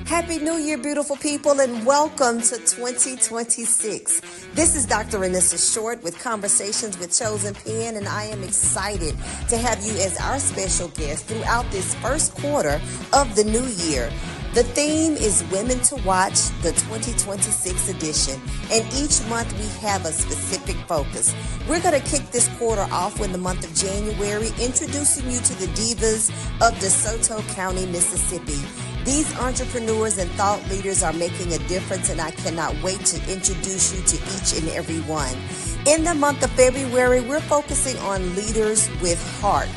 Happy New Year, beautiful people, and welcome to 2026. This is Dr. Anissa Short with Conversations with Chosen Pen, and I am excited to have you as our special guest throughout this first quarter of the new year. The theme is Women to Watch, the 2026 edition, and each month we have a specific focus. We're going to kick this quarter off in the month of January, introducing you to the Divas of DeSoto County, Mississippi. These entrepreneurs and thought leaders are making a difference, and I cannot wait to introduce you to each and every one. In the month of February, we're focusing on leaders with heart.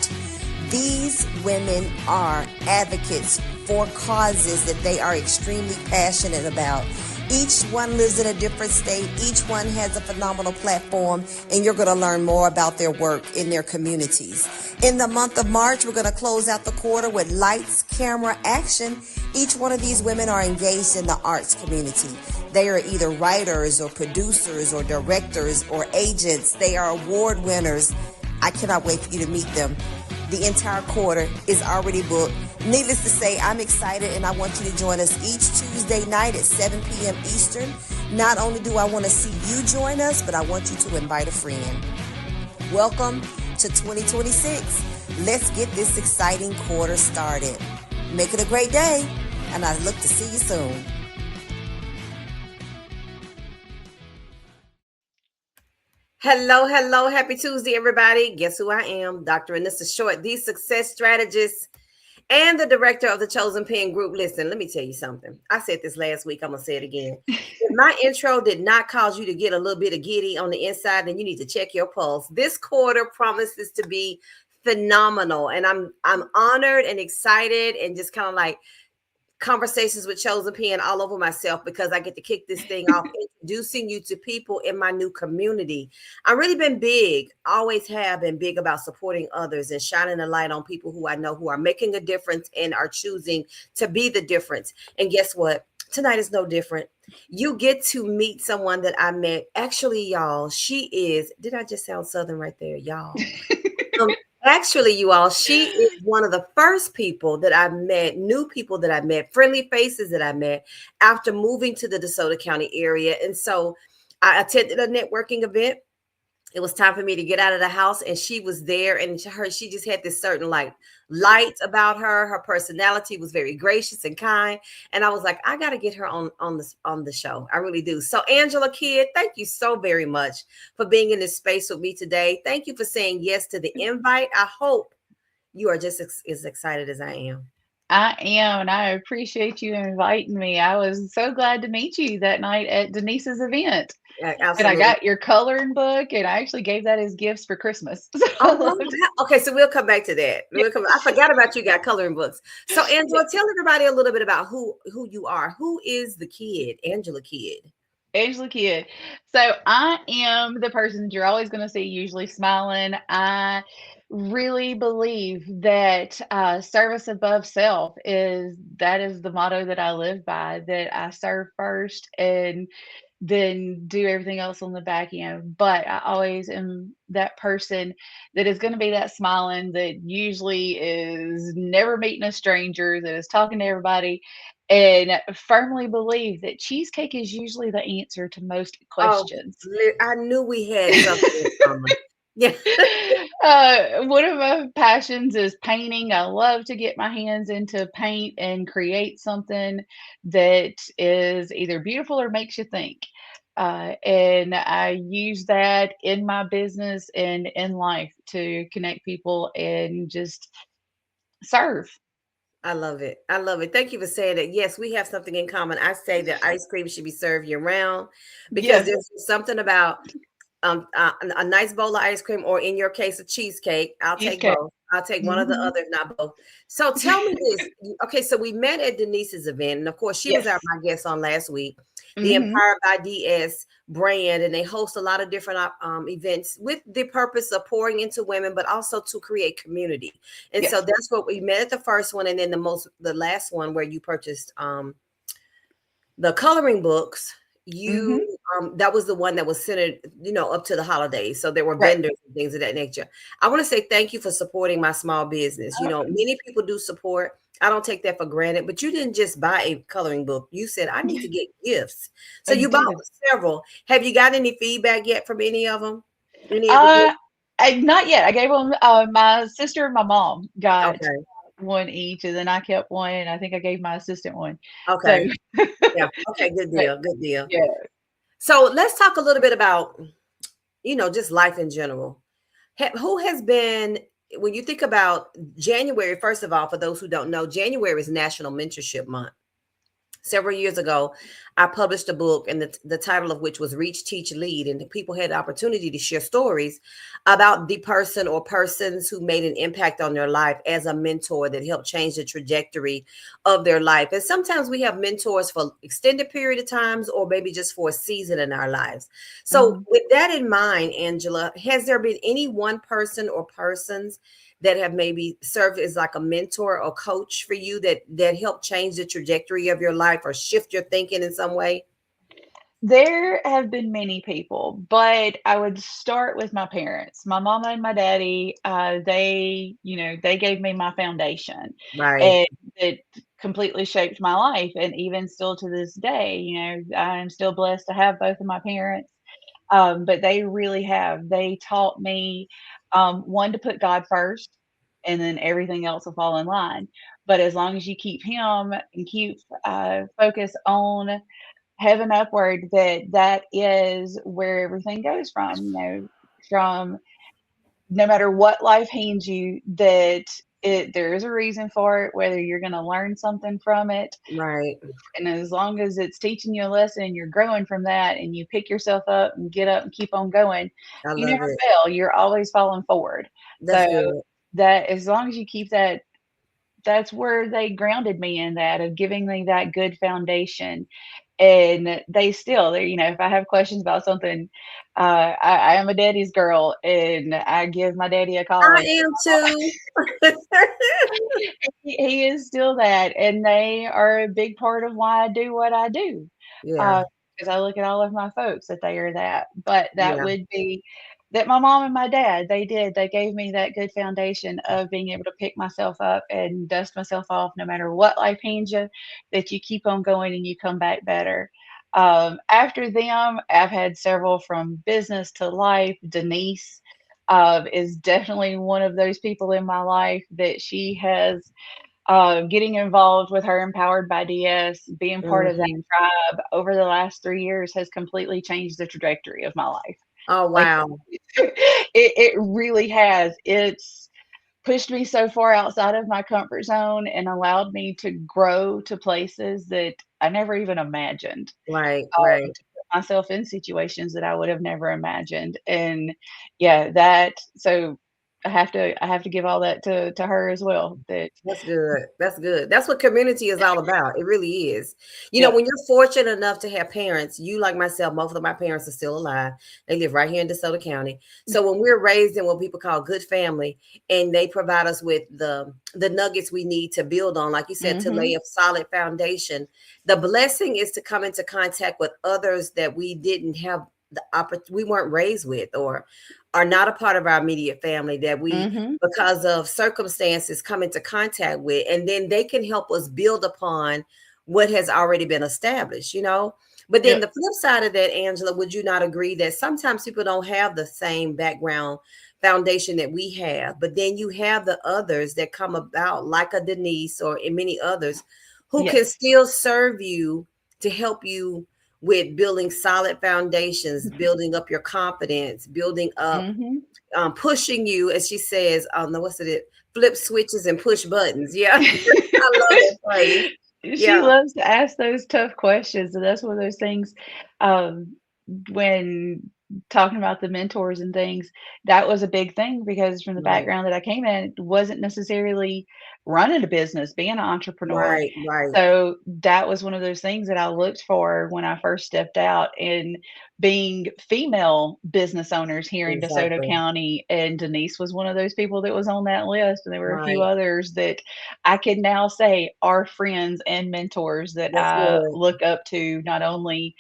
These women are advocates for causes that they are extremely passionate about. Each one lives in a different state. Each one has a phenomenal platform, and you're going to learn more about their work in their communities. In the month of March, we're going to close out the quarter with lights, camera, action. Each one of these women are engaged in the arts community. They are either writers or producers or directors or agents. They are award winners. I cannot wait for you to meet them. The entire quarter is already booked. Needless to say, I'm excited, and I want you to join us each Tuesday night at 7 p.m. Eastern. Not only do I want to see you join us, but I want you to invite a friend. Welcome to 2026. Let's get this exciting quarter started. Make it a great day, and I look to see you soon. Hello. Happy Tuesday, everybody. Guess who I am? Dr. Anissa Short, the success strategist and the director of the Chosen Pen Group. Listen, let me tell you something. I said this last week. I'm going to say it again. If my intro did not cause you to get a little bit of giddy on the inside, then you need to check your pulse. This quarter promises to be phenomenal, and I'm honored and excited and just kind of like conversations with Chosen Pen all over myself because I get to kick this thing off, introducing you to people in my new community. I've really been big, always have been big about supporting others and shining a light on people who I know who are making a difference and are choosing to be the difference. And guess what? Tonight is no different. You get to meet someone that I met. Actually, y'all, she is, did I just sound Southern right there, y'all? Actually, you all, she is one of the first people that I met, new people that I met, friendly faces that I met after moving to the DeSoto County area. And so I attended a networking event. It was time for me to get out of the house, and she was there, and she just had this certain like light about her. Her personality was very gracious and kind, and I was like, I got to get her on the show. I really do. So Angela Kidd, thank you so very much for being in this space with me today. Thank you for saying yes to the invite. I hope you are just as excited as I am. I am, and I appreciate you inviting me. I was so glad to meet you that night at Denise's event. And I Absolutely. got your coloring book, and I actually gave that as gifts for Christmas. Oh, wow. Okay, so we'll come back to that. I forgot about you got coloring books. So, Angela, tell everybody a little bit about who you are. Who is the kid, Angela Kidd? Angela Kidd. So I am the person that you're always going to see usually smiling. I really believe that service above self is the motto that I live by, that I serve first and then do everything else on the back end. But I always am that person that is going to be that smiling, that usually is never meeting a stranger, that is talking to everybody, and firmly believe that cheesecake is usually the answer to most Oh, questions. I knew we had something in common. Yeah. One of my passions is painting. I love to get my hands into paint and create something that is either beautiful or makes you think. And I use that in my business and in life to connect people and just serve. I love it. I love it. Thank you for saying that. Yes, we have something in common. I say that ice cream should be served year round because Yes, there's something about a nice bowl of ice cream, or in your case, a cheesecake. I'll take cheesecake. both. I'll take one of the Hmm. others, not both. So tell me this. Okay, so we met at Denise's event, and of course, she was Yes. my guest on last week. The Hmm. Empowered by DS brand, and they host a lot of different events with the purpose of pouring into women, but also to create community. And so Yes. that's what we met at the first one, and then the last one where you purchased the coloring books. Hmm. You that was the one that was centered, up to the holidays, so there were Right. vendors and things of that nature. I want to say thank you for supporting my small business. Many people do support, I don't take that for granted. But you didn't just buy a coloring book. You said, I need to get gifts. So I you bought did. several. Have you got any feedback yet from any of them? Any of the Uh, gifts? not yet. I gave them, my sister and my mom got Okay. one each, and then I kept one, and I think I gave my assistant one. So, Okay. Yeah. Okay. Good but deal. Good deal. yeah. So let's talk a little bit about, just life in general. Who has been, when you think about January, first of all, for those who don't know, January is National Mentorship Month. Several years ago, I published a book, and the title of which was Reach, Teach, Lead. And people had the opportunity to share stories about the person or persons who made an impact on their life as a mentor that helped change the trajectory of their life. And sometimes we have mentors for extended period of times or maybe just for a season in our lives. So Mhm. with that in mind, Angela, has there been any one person or persons that have maybe served as like a mentor or coach for you that helped change the trajectory of your life or shift your thinking in some way? There have been many people, but I would start with my parents. My mama and my daddy, they gave me my foundation, Right, and it completely shaped my life, and even still to this day, I'm still blessed to have both of my parents. But they really have. They taught me, one, to put God first, and then everything else will fall in line. But as long as you keep Him and keep focus on heaven upward, that is where everything goes from. From no matter what life hands you, that there is a reason for it, whether you're going to learn something from it, right. and as long as it's teaching you a lesson and you're growing from that and you pick yourself up and get up and keep on going, I you love never it. fail. You're always falling forward. That's So good. that as long as you keep that, that's where they grounded me in that of giving me that good foundation. And if I have questions about something, I am a daddy's girl, and I give my daddy a call. I And am too. he is still that, and they are a big part of why I do what I do. Yeah, Because I look at all of my folks that they are that. But that yeah, would be that my mom and my dad, they gave me that good foundation of being able to pick myself up and dust myself off no matter what life hands you, that you keep on going and you come back better. After them, I've had several from business to life. Denise is definitely one of those people in my life that she has, getting involved with her Empowered by DS, being part of that mhm. tribe over the last 3 years has completely changed the trajectory of my life. Oh, Like, wow. it really has. It's pushed me so far outside of my comfort zone and allowed me to grow to places that I never even imagined, Right, right. to put myself in situations that I would have never imagined. And yeah, that so I have to give all that to her as well. That That's good. That's good. That's what community is all about. It really is. Yep. When you're fortunate enough to have parents, you like myself, both of my parents are still alive. They live right here in DeSoto County. So when we're raised in what people call good family, and they provide us with the nuggets we need to build on, like you said, to lay Mhm. a solid foundation. The blessing is to come into contact with others that we didn't have we weren't raised with, or are not a part of our immediate family, that we, Mhm. because of circumstances, come into contact with, and then they can help us build upon what has already been established. But then Yep. the flip side of that, Angela, would you not agree that sometimes people don't have the same background foundation that we have, but then you have the others that come about, like a Denise or and many others, who can Yes. still serve you to help you with building solid foundations, building up your confidence, building up, Mhm. pushing you, as she says, no, what's it? Flip switches and push buttons. Yeah, I love that phrase. She Yeah, loves to ask those tough questions, and that's one of those things, um, when talking about the mentors and things, that was a big thing because from the right, background that I came in, it wasn't necessarily running a business, being an entrepreneur. right, right. So that was one of those things that I looked for when I first stepped out, and being female business owners here in DeSoto Exactly. County, and Denise was one of those people that was on that list, and there were a few Right. others that I can now say are friends and mentors that That's I good. look up to, not only,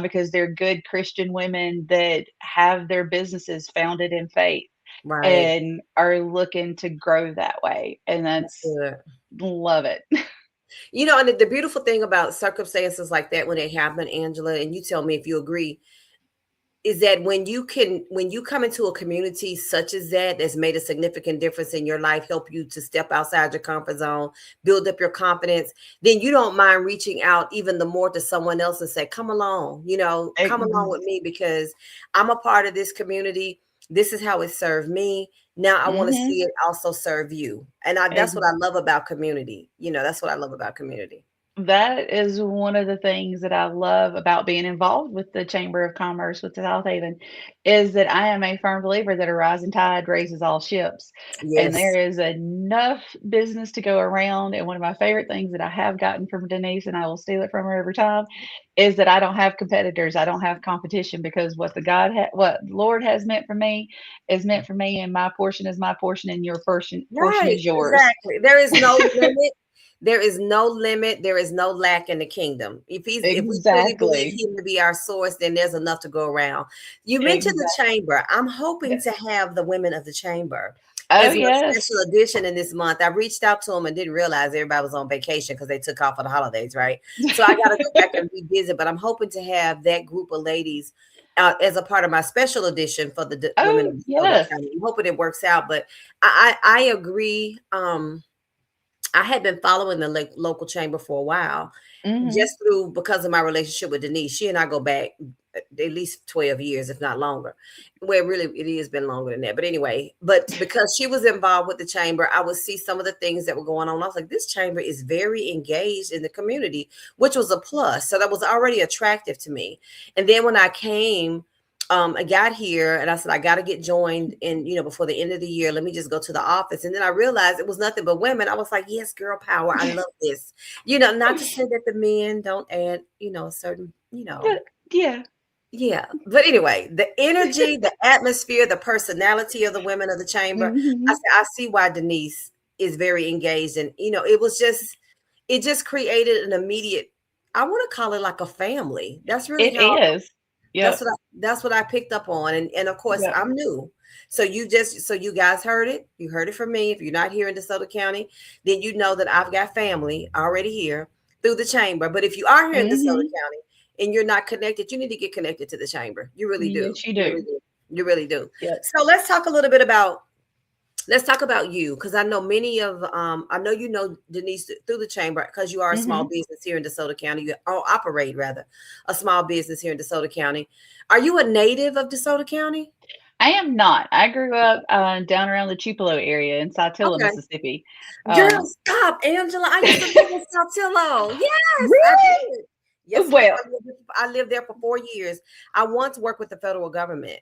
because they're good Christian women that have their businesses founded in faith, Right. and are looking to grow that way. And That's that's good. love it. And the beautiful thing about circumstances like that when they happen, Angela, and you tell me if you agree, is that when you come into a community such as that that's made a significant difference in your life, help you to step outside your comfort zone, build up your confidence, then you don't mind reaching out even the more to someone else and say, come along, come along with me because I'm a part of this community. This is how it served me. Now I want to Mm-hmm. see it also serve you. And that's what I love about community. That's what I love about community. That is one of the things that I love about being involved with the Chamber of Commerce with the South Haven is that I am a firm believer that a rising tide raises all ships. And there Yes. is enough business to go around. And one of my favorite things that I have gotten from Denise, and I will steal it from her every time, is that I don't have competitors. I don't have competition because what the Lord has meant for me is meant for me, and my portion is my portion, and your portion Right, is yours. exactly. There is no limit. There is no limit. There is no lack in the kingdom. If we truly believe Exactly. him to be our source, then there's enough to go around. You mentioned the Exactly. chamber. I'm hoping to Yes. have the women of the chamber Oh, as my yes. special edition in this month. I reached out to them and didn't realize everybody was on vacation because they took off for the holidays, right? So I got to go back and revisit, but I'm hoping to have that group of ladies as a part of my special edition for the women Oh, of DeSoto yes. County. I'm hoping it works out, but I agree. I had been following the local chamber for a while, Mhm. just through because of my relationship with Denise. She and I go back at least 12 years, if not longer. Well, really, it has been longer than that. But anyway, but because she was involved with the chamber, I would see some of the things that were going on. I was like, this chamber is very engaged in the community, which was a plus. So that was already attractive to me. And then when I came, I got here and I said, I got to get joined in, before the end of the year. Let me just go to the office. And then I realized it was nothing but women. I was like, yes, girl power. I love this. Not to say that the men don't add, a certain, But yeah. yeah. But anyway, the energy, the atmosphere, the personality of the women of the chamber, Mhm. I see why Denise is very engaged. And, it just created an immediate, I want to call it like a family. That's really It how is. that's Yep. what I picked up on, and of course Yep. I'm new. So you guys heard it. You heard it from me. If you're not here in DeSoto County, then you know that I've got family already here through the chamber. But if you are here in DeSoto Mhm. County and you're not connected, you need to get connected to the chamber. You really do. Yes, you You really do. do. You really do. Yep. So let's talk about you because I know I know Denise through the chamber because you are a small Mhm. business here in DeSoto County. You operate rather a small business here in DeSoto County. Are you a native of DeSoto County? I am not. I grew up, down around the Tupelo area in Saltillo, Okay. Mississippi. Girl, Um stop, Angela. I used to live in Saltillo. Yes, I Really? did. Yes, ma'am. Well, I lived there for 4 years. I once worked with the federal government.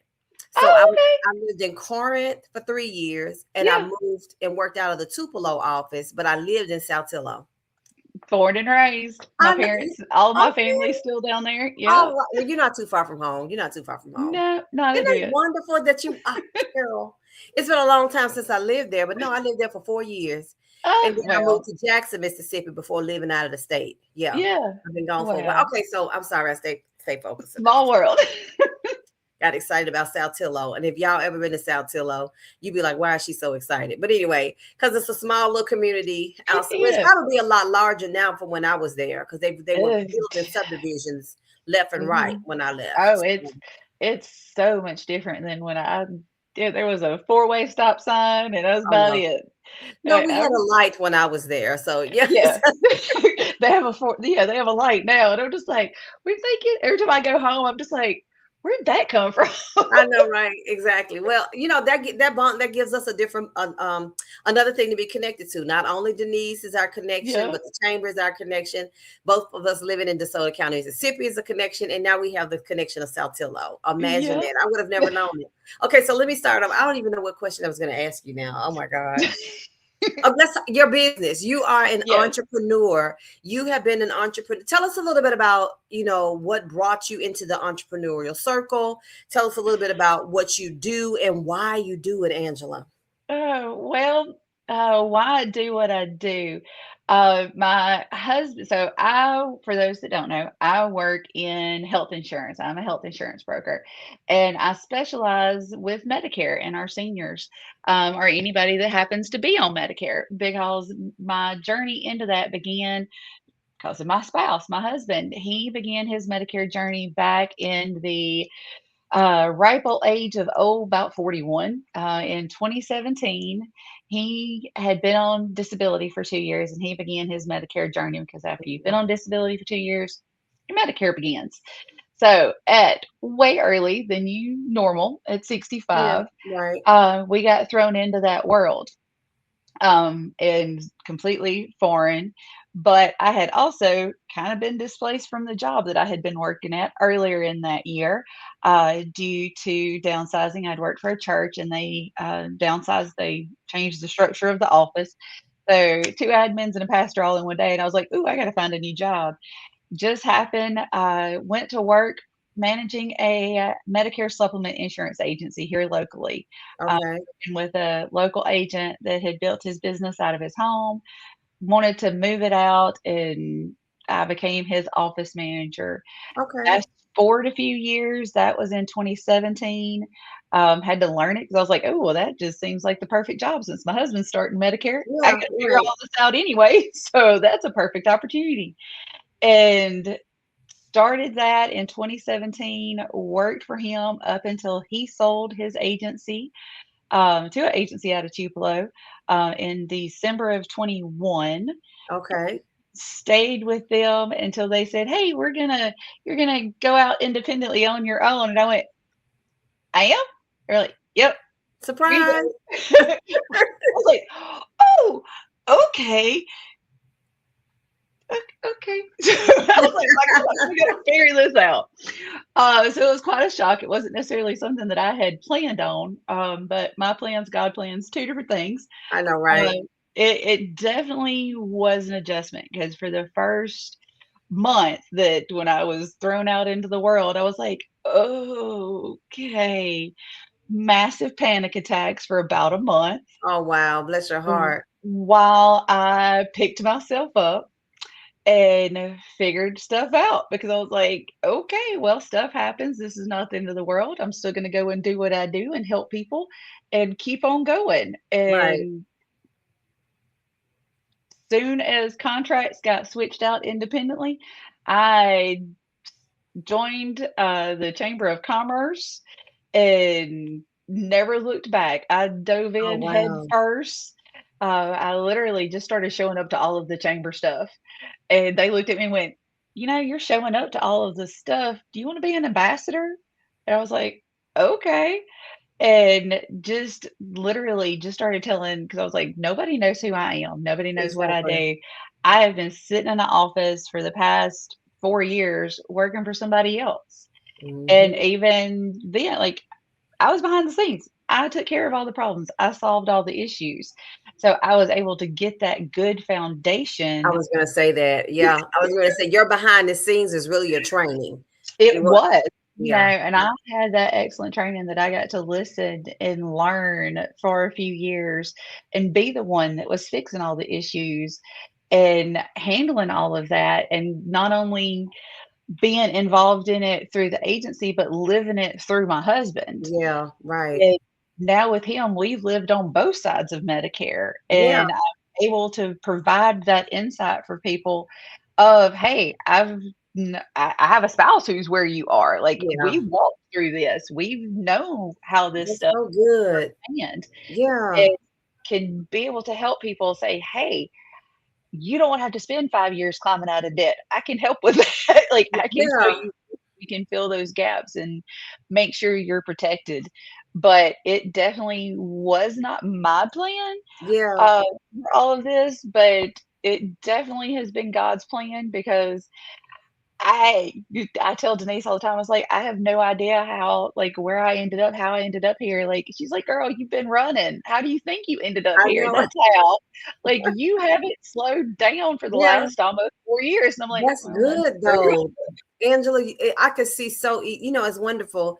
So I, oh, was- okay. I lived in Corinth for 3 years and I Yeah. moved and worked out of the Tupelo office, but I lived in Saltillo. Born and raised. My I know. parents, all of my family's Okay. still down there. Oh, Yep. well, you're not too far from home. You're not too far from home. No, not a Isn't it bit. wonderful that girl? It's been a long time since I lived there, but no, I lived there for 4 years, and Oh, then I moved well, to Jackson, Mississippi, before living out of the state. Yeah, yeah. I've been gone for a while. Wow. Okay, so I'm sorry, I stay focused. Small world. Got excited about Saltillo, and if y'all ever been to Saltillo, you'd be like, "Why is she so excited?" But anyway, because it's a small little community It outside. Well, it's is. probably a lot larger now from when I was there because they were Ugh. building subdivisions left and right Mhm. when I left. Oh, it's so much different than when I did. There was a four-way stop sign, and that's Oh about no. it. No, we I had a light when I was there. So yes. Yeah. They have a light now, and I'm just like, we're thinking every time I go home, I'm just like, "Where'd that come from?" I know, right? Exactly. Well, that bond that gives us a different another thing to be connected to. Not only Denise is our connection, Yeah. but the chamber is our connection. Both of us living in DeSoto County, Mississippi is a connection, and now we have the connection of Saltillo. Imagine Yeah. that. I would have never known it. Okay, so let me start off. I don't even know what question I was going to ask you now. Oh my God. Oh, that's your business. You are an Yes. entrepreneur. You have been an entrepreneur. Tell us a little bit about, what brought you into the entrepreneurial circle. Tell us a little bit about what you do and why you do it, Angela. Oh, well, why I do what I do? My husband, so for those that don't know, I work in health insurance. I'm a health insurance broker, and I specialize with Medicare and our seniors, or anybody that happens to be on Medicare, because my journey into that began because of my spouse, my husband. He began his Medicare journey back in the ripe old age of, about 41, in 2017. He had been on disability for 2 years and he began his Medicare journey because after you've been on disability for 2 years, your Medicare begins. So at way early than you normal at Yeah, 65, right. we got thrown into that world, and completely foreign. But I had also kind of been displaced from the job that I had been working at earlier in that year, due to downsizing. I'd worked for a church and they downsized, they changed the structure of the office. So, two admins and a pastor all in one day. And I was like, ooh, I got to find a new job. Just happened. I went to work managing a Medicare supplement insurance agency here locally, Okay. working with a local agent that had built his business out of his home, wanted to move it out, and I became his office manager. Okay. Fast forward a few years, that was in 2017. Had to learn it because I was like, oh, well, that just seems like the perfect job since my husband's starting Medicare. I Yeah, got to figure right. all this out anyway. So that's a perfect opportunity. And started that in 2017, worked for him up until he sold his agency, to an agency out of Tupelo, in December of 21. Okay. Stayed with them until they said, "Hey, you're gonna go out independently on your own." And I went, "I am?" They're like, "Yep, you Surprise. go." I was like, "Oh, okay. Okay." I was like, "My gosh, we gotta figure this out." So it was quite a shock. It wasn't necessarily something that I had planned on, but my plans, God plans, two different things. I know, Uh, right? it definitely was an adjustment because for the first month that when I was thrown out into the world, I was like, okay, massive panic attacks for about a month Oh, wow. Bless your heart. while I picked myself up and figured stuff out because I was like, okay, well, stuff happens. This is not the end of the world. I'm still going to go and do what I do and help people and keep on going. Right. And soon as contracts got switched out independently, I joined the Chamber of Commerce and never looked back. I dove Oh, in head wow. first. I literally just started showing up to all of the chamber stuff. And they looked at me and went, you're showing up to all of this stuff. Do you want to be an ambassador? And I was like, okay. And just literally just started telling because I was like, nobody knows who I am. Nobody knows what I Exactly. do. I have been sitting in the office for the past 4 years working for somebody else. And Mhm. even then, like I was behind the scenes. I took care of all the problems. I solved all the issues. So I was able to get that good I foundation. was gonna say that. Yeah, I was gonna say your behind the scenes is really your training. It It was, was, yeah, and I had that excellent training that I got to listen and learn for a few years and be the one that was fixing all the issues and handling all of that, and not only being involved in it through the agency, but living it through my husband. yeah, right. And now with him, we've lived on both sides of Medicare, Yeah, and I'm able to provide that insight for people of, "Hey, I have a spouse who's where you are, like, yeah. we walked through this, we know how this That's stuff so good. and Yeah, and can be able to help people say, "Hey, you don't have to spend 5 years climbing out of debt. I can help with that." Like, I can show yeah, you we can fill those gaps and make sure you're protected. But it definitely was not my plan, yeah. for all of this, but it definitely has been God's plan because I tell Denise all the time, I was like, "I have no idea how like, where I ended up, how I ended up here." Like, she's like, "Girl, you've been running. How do you think you ended up I here? know. That's how. Like, you haven't slowed down for the Yeah, last almost 4 years." And I'm like, that's "Well, that's good true." though. Angela, I could see so, it's wonderful.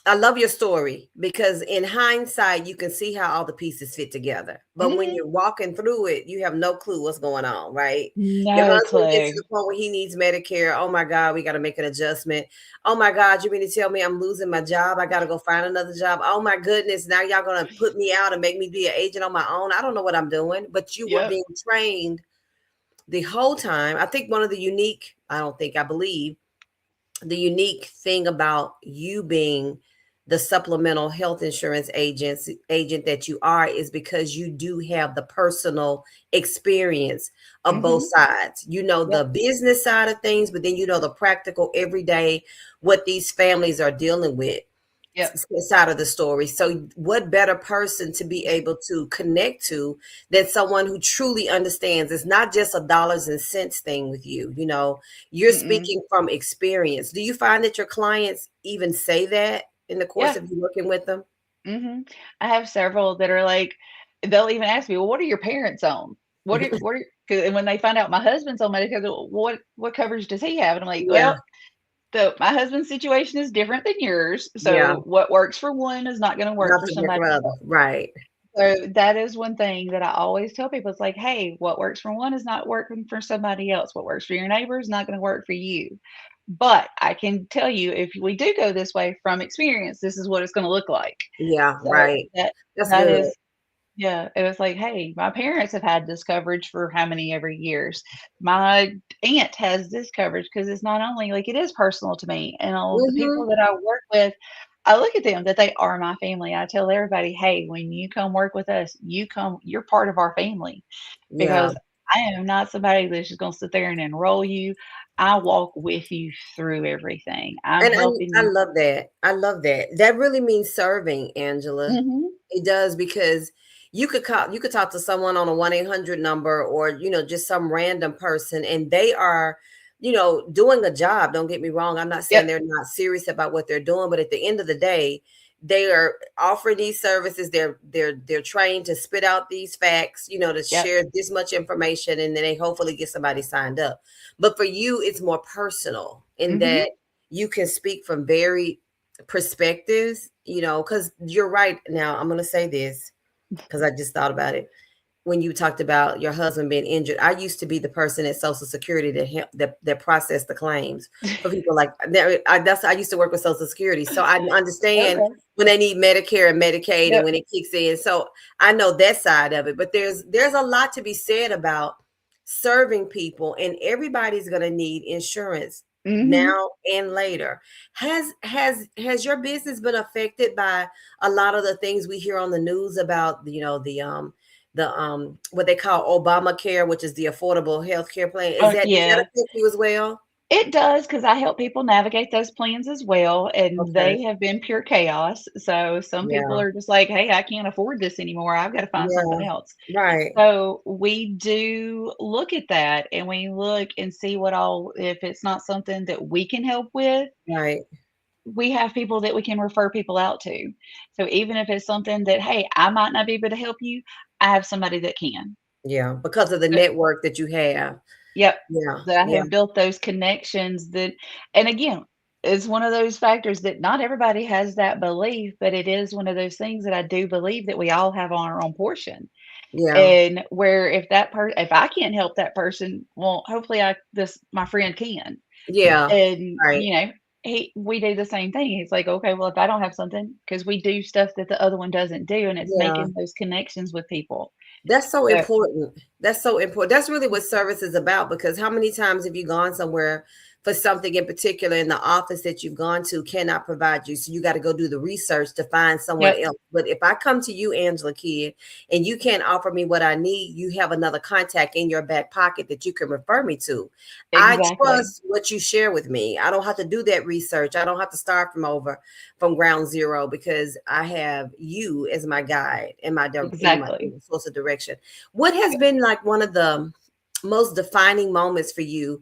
I love your story because in hindsight, you can see how all the pieces fit together. But when Mhm. you're walking through it, you have no clue what's going on, right? Your No husband gets to clue. the point where he needs Medicare. Oh my God, we got to make an adjustment. Oh my God, you mean to tell me I'm losing my job? I got to go find another job. Oh my goodness, now y'all going to put me out and make me be an agent on my own. I don't know what I'm doing, but you were Yep. being trained the whole time. I think one of the unique, I don't think, I believe the unique thing about you being the supplemental health insurance agent that you are is because you do have the personal experience of both Mhm. sides. You know the Yep. business side of things, but then you know the practical everyday what these families are dealing with Yep. side of the story. So what better person to be able to connect to than someone who truly understands? It's not just a dollars and cents thing with you. You know, you're Mm-mm. speaking from experience. Do you find that your clients even say that in the course Yeah. of you working with them? Mhm. I have several that are like they'll even ask me, "Well, what are your parents on? What are" 'cause and when they find out my husband's on Medicare, they'll, what coverage does he have?" And I'm like, Yeah, "Well, my husband's situation is different than yours, yeah. so what works for one is not gonna work Not for to work somebody for other. else." Right. So that is one thing that I always tell people. It's like, "Hey, what works for one is not working for somebody else. What works for your neighbor is not gonna work for you. But I can tell you if we do go this way from experience, this is what it's gonna look like." Yeah, So right. that That's that good. is yeah, it was like, "Hey, my parents have had this coverage for how many ever years. My aunt has this coverage because it's not only like, it is personal to me, and all the people Hmm. that I work with, I look at them that they are my family. I tell everybody, "Hey, when you come work with us, you're part of our family, Yeah. because I am not somebody that's just gonna sit there and enroll you. I walk with you through everything. I'm And helping I you." love that. I love that. That really means serving, Angela. Mhm. It does because you could talk to someone on a 1-800 number or just some random person and they are doing a job. Don't get me wrong. I'm not saying Yep, they're not serious about what they're doing, but at the end of the day, they are offering these services. They're trained to spit out these facts, to yep. share this much information and then they hopefully get somebody signed up. But for you, it's more personal in Mhm. that you can speak from very perspectives, because you're right. Now, I'm going to say this because I just thought about it. When you talked about your husband being injured, I used to be the person at Social Security that processed the claims for people like that. I used to work with Social Security, so I understand Okay. when they need Medicare and Medicaid and Yep. when it kicks in. So I know that side of it. But there's a lot to be said about serving people, and everybody's going to need insurance Mhm. now and later. Has your business been affected by a lot of the things we hear on the news about the what they call Obamacare, which is the affordable health care plan? Is Oh, that does that yeah. affect you as well? It does, because I help people navigate those plans as well, and Okay. they have been pure chaos. So some people Yeah. are just like, "Hey, I can't afford this anymore. I've gotta find Yeah. something else." Right. So we do look at that, and we look and see what all if it's not something that we can help with, Right. we have people that we can refer people out to. So even if it's something that, "Hey, I might not be able to help you," I have somebody that can. Yeah. Because of the So network that you have. yep, Yeah. that I Yeah. have built those connections that, and again, it's one of those factors that not everybody has that belief, but it is one of those things that I do believe that we all have on our own portion. Yeah. And where if I can't help that person, well, hopefully this my friend can. Yeah. And, Right. we do the same thing. He's like, "Okay, well, if I don't have something, because we do stuff that the other one doesn't do, and it's Yeah. making those connections with people." That's so So important. That's so important. That's really what service is about because how many times have you gone somewhere for something in particular and the office that you've gone to cannot provide you? So you got to go do the research to find someone yep, else. But if I come to you, Angela Kidd, and you can't offer me what I need, you have another contact in your back pocket that you can refer me to. I exactly. trust what you share with me. I don't have to do that research. I don't have to start from ground zero because I have you as my guide and my Exactly. source of direction. What has been like one of the most defining moments for you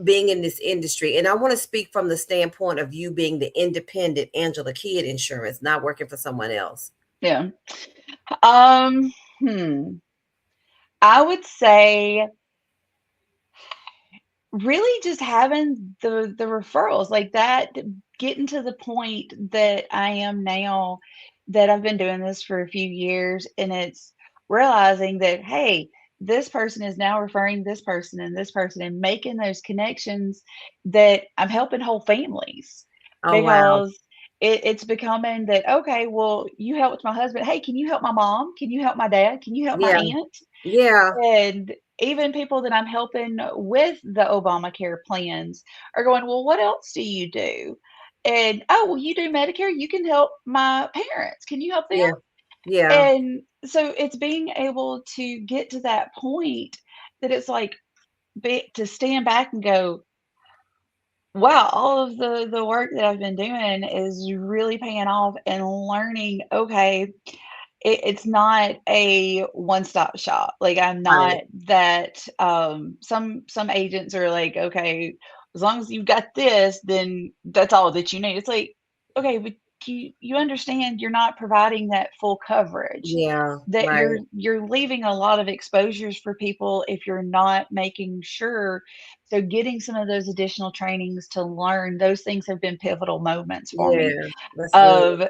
being in this industry? And I want to speak from the standpoint of you being the independent Angela Kidd Insurance, not working for someone else. Yeah. Um, hmm. I would say really just having the referrals like that, getting to the point that I am now, that I've been doing this for a few years, and it's realizing that, hey, this person is now referring this person and making those connections, that I'm helping whole families, Oh, wow. because it's becoming that, okay, well, you helped my husband. Hey, can you help my mom? Can you help my dad? Can you help my Yeah. aunt? Yeah. And even people that I'm helping with the Obamacare plans are going, well, what else do you do? And, oh, well, you do Medicare. You can help my parents. Can you help them? Yeah. Yeah. And so it's being able to get to that point that it's like, to stand back and go, wow, all of the work that I've been doing is really paying off, and learning, okay, it's not a one-stop shop. Like, I'm Right. not that, some agents are like, "Okay, as long as you've got this, then that's all that you need." It's like, "Okay, but you understand you're not providing that full coverage, Yeah. that Right. you're leaving a lot of exposures for people if you're not making sure." So getting some of those additional trainings to learn, those things have been pivotal moments for me, Yeah. That's good. of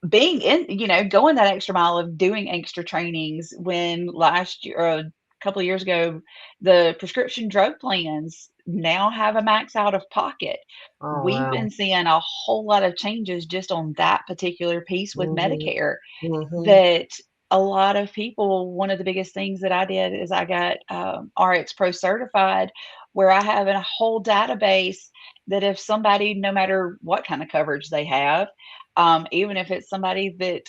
being in, going that extra mile of doing extra trainings. When last year, or a couple of years ago, the prescription drug plans now have a max out of pocket. Oh, We've wow. been seeing a whole lot of changes just on that particular piece with Mhm. Medicare, Mhm. that a lot of people, one of the biggest things that I did is I got RX Pro certified, where I have a whole database that if somebody, no matter what kind of coverage they have, even if it's somebody that,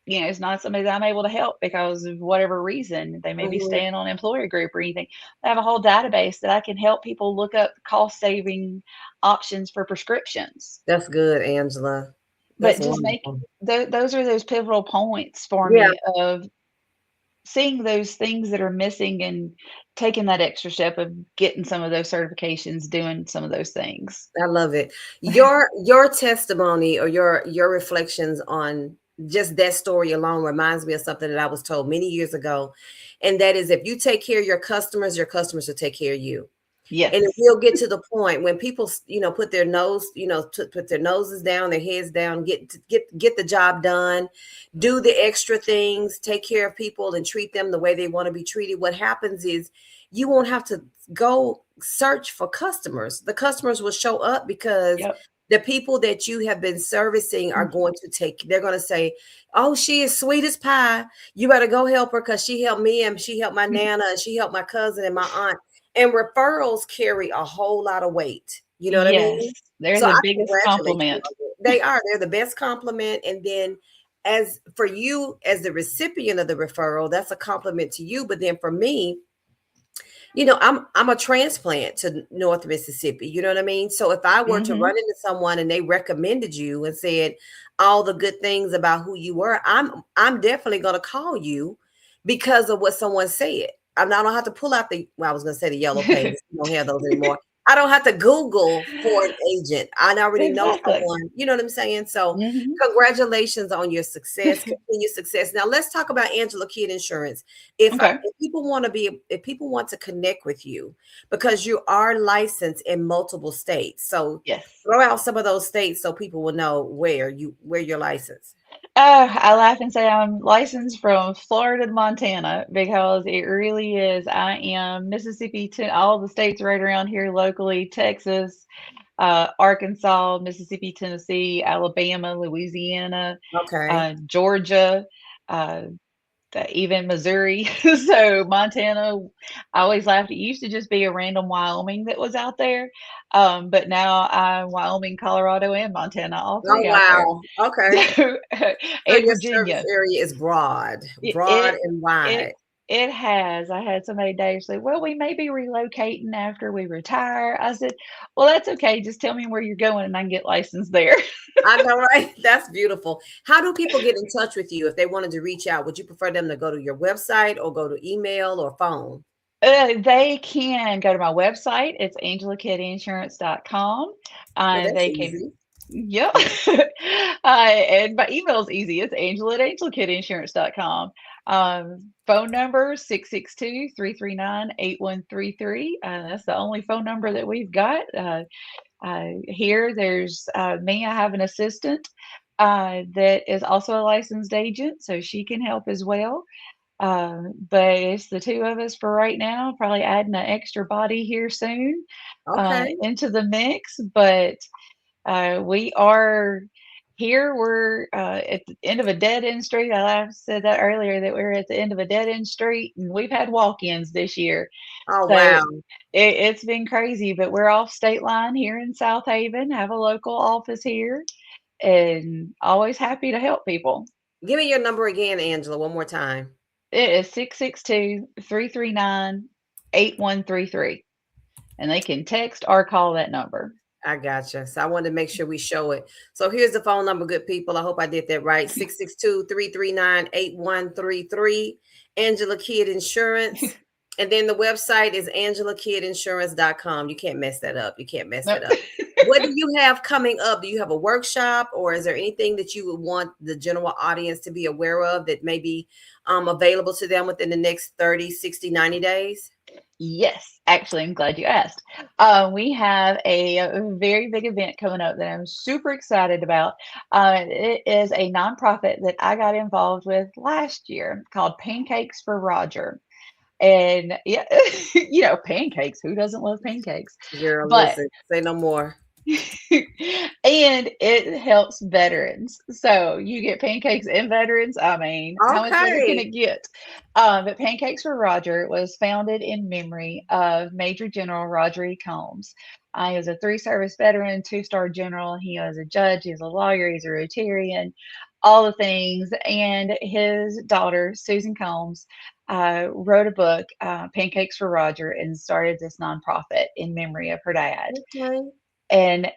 it's not somebody that I'm able to help because of whatever reason, they may be Mhm. staying on employer group or anything, I have a whole database that I can help people look up cost saving options for prescriptions. That's good, Angela. That's But just wonderful. those are those pivotal points for Yeah. me, of seeing those things that are missing and taking that extra step of getting some of those certifications, doing some of those things. I love it. Your testimony or your reflections on just that story alone reminds me of something that I was told many years ago, and that is if you take care of your customers will take care of you. And it Yes. will get to the point when people, put their nose, put their noses down, their heads down, get the job done, do the extra things, take care of people and treat them the way they want to be treated. What happens is you won't have to go search for customers. The customers will show up because Yep. the people that you have been servicing are Mhm. going to they're going to say, oh, she is sweet as pie. You better go help her because she helped me and she helped my nana and she helped my cousin and my aunt. And referrals carry a whole lot of weight. You know what I Yes, mean? they're So the I biggest congratulate you compliment. on it. They are. They're the best compliment. And then as for you as the recipient of the referral, that's a compliment to you. But then for me, I'm a transplant to North Mississippi. You know what I mean? So if I were to Mhm. run into someone and they recommended you and said all the good things about who you were, I'm definitely gonna call you because of what someone said. I don't have to pull out I was gonna say the yellow pages. We don't have those anymore. I don't have to Google for an agent. I already know Exactly. someone, you know what I'm saying? So Mhm. congratulations on your success, continued success. Now let's talk about Angela Kidd Insurance. Okay. If people want to connect with you because you are licensed in multiple states, so Yes. throw out some of those states so people will know where you're licensed. I laugh and say I'm licensed from Florida to Montana, because it really is. I am Mississippi to all the states right around here locally, Texas, Arkansas, Mississippi, Tennessee, Alabama, Louisiana, Okay. Georgia, uh, even Missouri. So Montana, I always laughed. It used to just be a random Wyoming that was out there. But now Wyoming, Colorado, and Montana, all Oh three out there. wow. Okay. So, So and your service Virginia. area is broad, It broad it and it wide. it has. I had somebody today say, "Well, we may be relocating after we retire." I said, "Well, that's okay. Just tell me where you're going, and I can get licensed there." I know, right? That's beautiful. How do people get in touch with you if they wanted to reach out? Would you prefer them to go to your website or go to email or phone? They can go to my website. It's angelakidinsurance.com. Well, that's They can, easy. yep. And my email is easy. It's angela@angelakidinsurance.com. Phone number 662-339-8133. That's the only phone number that we've got. Here, there's me. I have an assistant that is also a licensed agent, so she can help as well. But it's the two of us for right now, probably adding an extra body here soon Okay. into the mix. But we are here. We're at the end of a dead end street. I said that earlier that we are at the end of a dead end street, and we've had walk ins this year. Oh, So wow. it's been crazy, but we're off state line here in South Haven, have a local office here, and always happy to help people. Give me your number again, Angela, one more time. It is 662-339-8133, and they can text or call that number. I gotcha. So I wanted to make sure we show it. So here's the phone number, good people. I hope I did that right. 662-339-8133. Angela Kidd Insurance. And then the website is angelakidinsurance.com. You can't mess that up. You can't mess Nope. that up. What do you have coming up? Do you have a workshop, or is there anything that you would want the general audience to be aware of that may be available to them within the next 30, 60, 90 days? Yes, actually, I'm glad you asked. We have a very big event coming up that I'm super excited about. It is a nonprofit that I got involved with last year called Pancakes for Roger. And yeah, pancakes. Who doesn't love pancakes? Girl, But listen, say no more. and it helps veterans. So you get pancakes and veterans. I mean, how much better can Okay. it get? But Pancakes for Roger was founded in memory of Major General Roger E. Combs. He was a three-service veteran, two-star general. He was a judge. He was a lawyer. He's a Rotarian, all the things. And his daughter, Susan Combs, wrote a book, Pancakes for Roger, and started this nonprofit in memory of her dad. Okay. And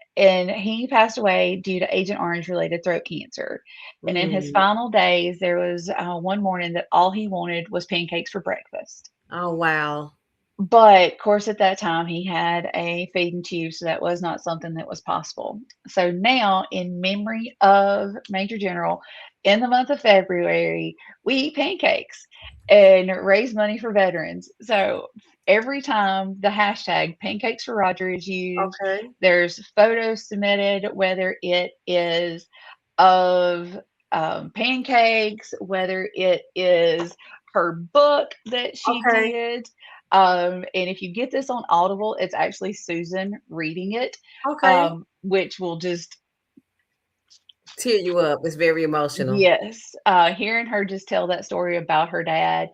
he passed away due to Agent Orange related throat cancer. And in his Mm. final days, there was one morning that all he wanted was pancakes for breakfast. Oh, wow. But of course, at that time, he had a feeding tube, so that was not something that was possible. So now, in memory of Major General, in the month of February, we eat pancakes and raise money for veterans. So every time the hashtag Pancakes for Roger is used, Okay. there's photos submitted, whether it is of pancakes, whether it is her book that she Okay. did. And if you get this on Audible, it's actually Susan reading it, Okay. which will just, Tear you up. It's very emotional. yes, hearing her just tell that story about her dad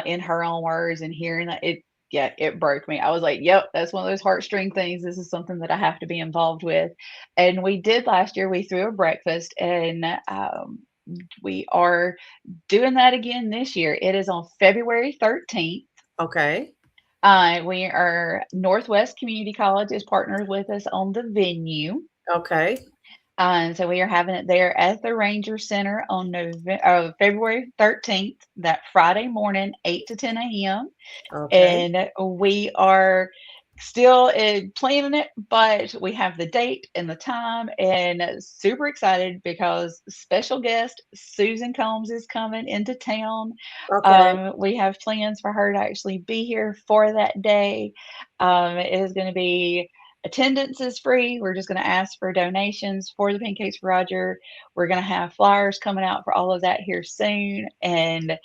in her own words and hearing that, yeah, it broke me. I was like, yep, that's one of those heartstring things. This is something that I have to be involved with. And we did last year, we threw a breakfast, and we are doing that again this year. It is on February 13th. Okay. We are Northwest Community College is partnered with us on the venue. Okay. And so we are having it there at the Ranger Center on February 13th, that Friday morning, 8 to 10 a.m. Okay. And we are still planning it, but we have the date and the time, and super excited because special guest Susan Combs is coming into town. Okay. We have plans for her to actually be here for that day. It is going to be attendance is free. We're just going to ask for donations for the Pancakes for Roger. We're going to have flyers coming out for all of that here soon, and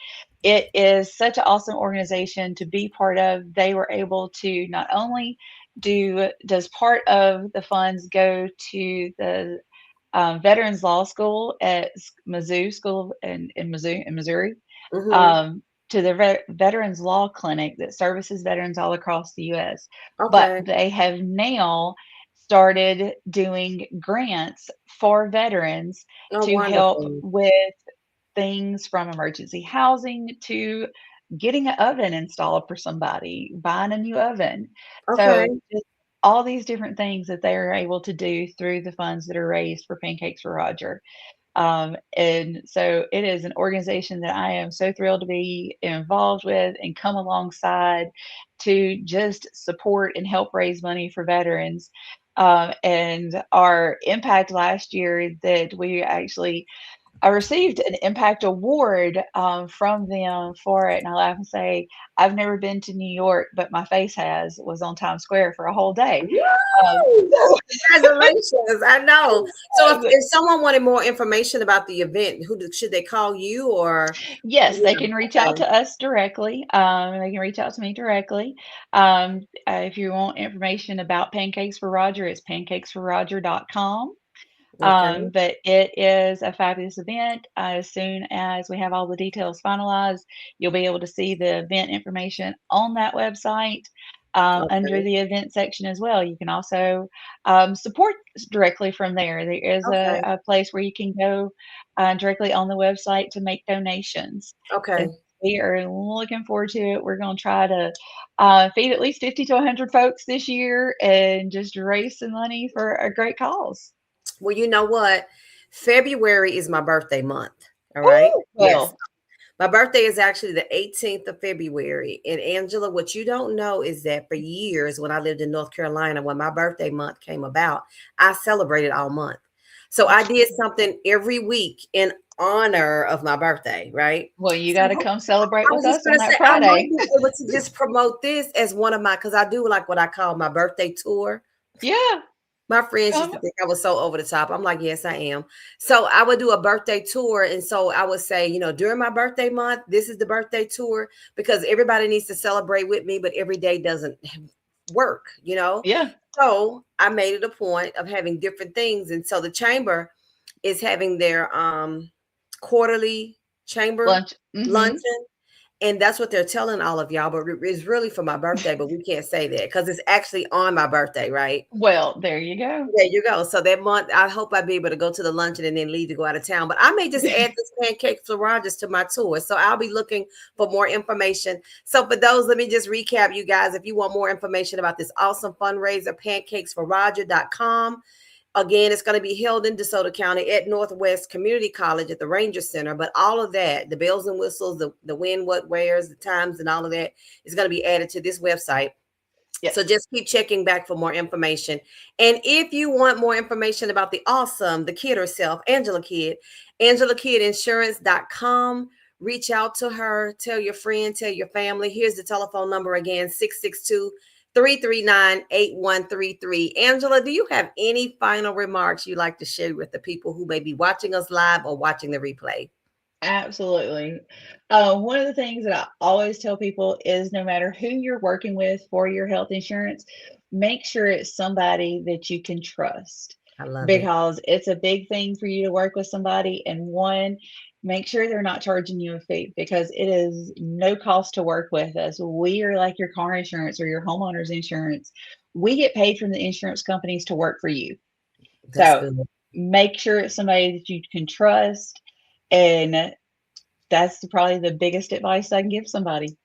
it is such an awesome organization to be part of. They were able to not only does part of the funds go to the Veterans Law School at Mizzou School in Missouri, Mm-hmm. um, to the Veterans Law Clinic that services veterans all across the U.S. But Okay. they have now started doing grants for veterans Oh, to help wonderful. with things from emergency housing to getting an oven installed for somebody, buying a new oven. Okay. So just all these different things that they are able to do through the funds that are raised for Pancakes for Roger. And so it is an organization that I am so thrilled to be involved with and come alongside to just support and help raise money for veterans. And our impact last year that we actually I received an impact award from them for it, and I laugh and say, "I've never been to New York, but my face has." Was on Times Square for a whole day. Woo! So Congratulations. I know. So if someone wanted more information about the event, should they call you or yes, they yeah, can reach out okay. to us directly. They can reach out to me directly. If you want information about Pancakes for Roger, it's pancakesforroger.com. Okay. But it is a fabulous event. As soon as we have all the details finalized, you'll be able to see the event information on that website under Okay. the event section as well. You can also support directly from there. There is Okay. a place where you can go directly on the website to make donations. So Okay. we are looking forward to it. We're going to try to feed at least 50 to 100 folks this year and just raise some money for a great cause. Well, you know what? February is my birthday month. All right. Oh, Yes. well, My birthday is actually the 18th of February. And Angela, what you don't know is that for years, when I lived in North Carolina, when my birthday month came about, I celebrated all month. So I did something every week in honor of my birthday, right? well, you So gotta come celebrate I with was just us on gonna that say I might Friday. be able to just promote this as one of my because I do like what I call my birthday tour. Yeah, My friends used come to think I was so over the top. I'm like, yes, I am. So I would do a birthday tour. And so I would say, during my birthday month, this is the birthday tour because everybody needs to celebrate with me, but every day doesn't work. yeah, So I made it a point of having different things. And so the chamber is having their quarterly chamber lunch. Mhm. luncheon. And that's what they're telling all of y'all, but it's really for my birthday, but we can't say that because it's actually on my birthday, right? Well, there you go. There you go. So that month, I hope I'll be able to go to the luncheon and then leave to go out of town. But I may just add this pancake Floragis to my tour. So I'll be looking for more information. So for those, let me just recap you guys. If you want more information about this awesome fundraiser, pancakesforroger.com. Again, it's going to be held in DeSoto County at Northwest Community College at the Ranger Center. But all of that, the bells and whistles, the when, what, where's, the times, and all of that is going to be added to this website. So Yes, just keep checking back for more information. And if you want more information about the kid herself, Angela Kidd, AngelaKiddInsurance.com. Reach out to her, tell your friend, tell your family. Here's the telephone number again, 662-339-8133. Angela, do you have any final remarks you'd like to share with the people who may be watching us live or watching the replay? absolutely. One of the things that I always tell people is no matter who you're working with for your health insurance, make sure it's somebody that you can trust I love it. because it's a big thing for you to work with somebody. And one, make sure they're not charging you a fee because it is no cost to work with us. We are like your car insurance or your homeowner's insurance. We get paid from the insurance companies to work for you. That's So good. make sure it's somebody that you can trust. And that's probably the biggest advice I can give somebody.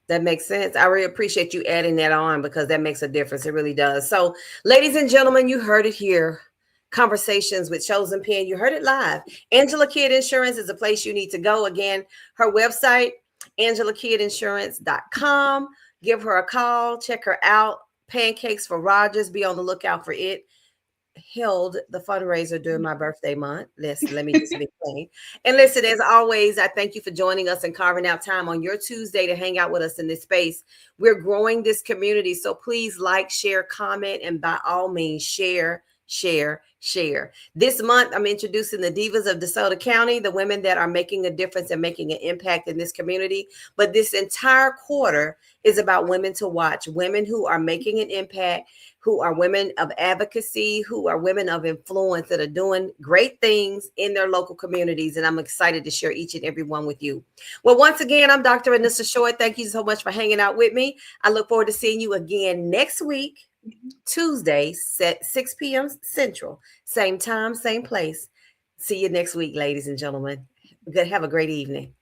That makes sense. I really appreciate you adding that on because that makes a difference. It really does. So, ladies and gentlemen, you heard it here. Conversations with Chosen Pen. You heard it live. Angela Kidd Insurance is a place you need to go. Again, her website, AngelaKiddInsurance.com. Give her a call. Check her out. Pancakes for Rogers. Be on the lookout for it. Held the fundraiser during my birthday month. Let me just be plain. And listen, as always, I thank you for joining us and carving out time on your Tuesday to hang out with us in this space. We're growing this community. So please like, share, comment, and by all means, share, share, share. This month, I'm introducing the Divas of DeSoto County, the women that are making a difference and making an impact in this community. But this entire quarter is about women to watch, women who are making an impact, who are women of advocacy, who are women of influence that are doing great things in their local communities. And I'm excited to share each and every one with you. Well, once again, I'm Dr. Anissa Short. Thank you so much for hanging out with me. I look forward to seeing you again next week, Tuesday, at 6 p.m. Central. Same time, same place. See you next week, ladies and gentlemen. Have a great evening.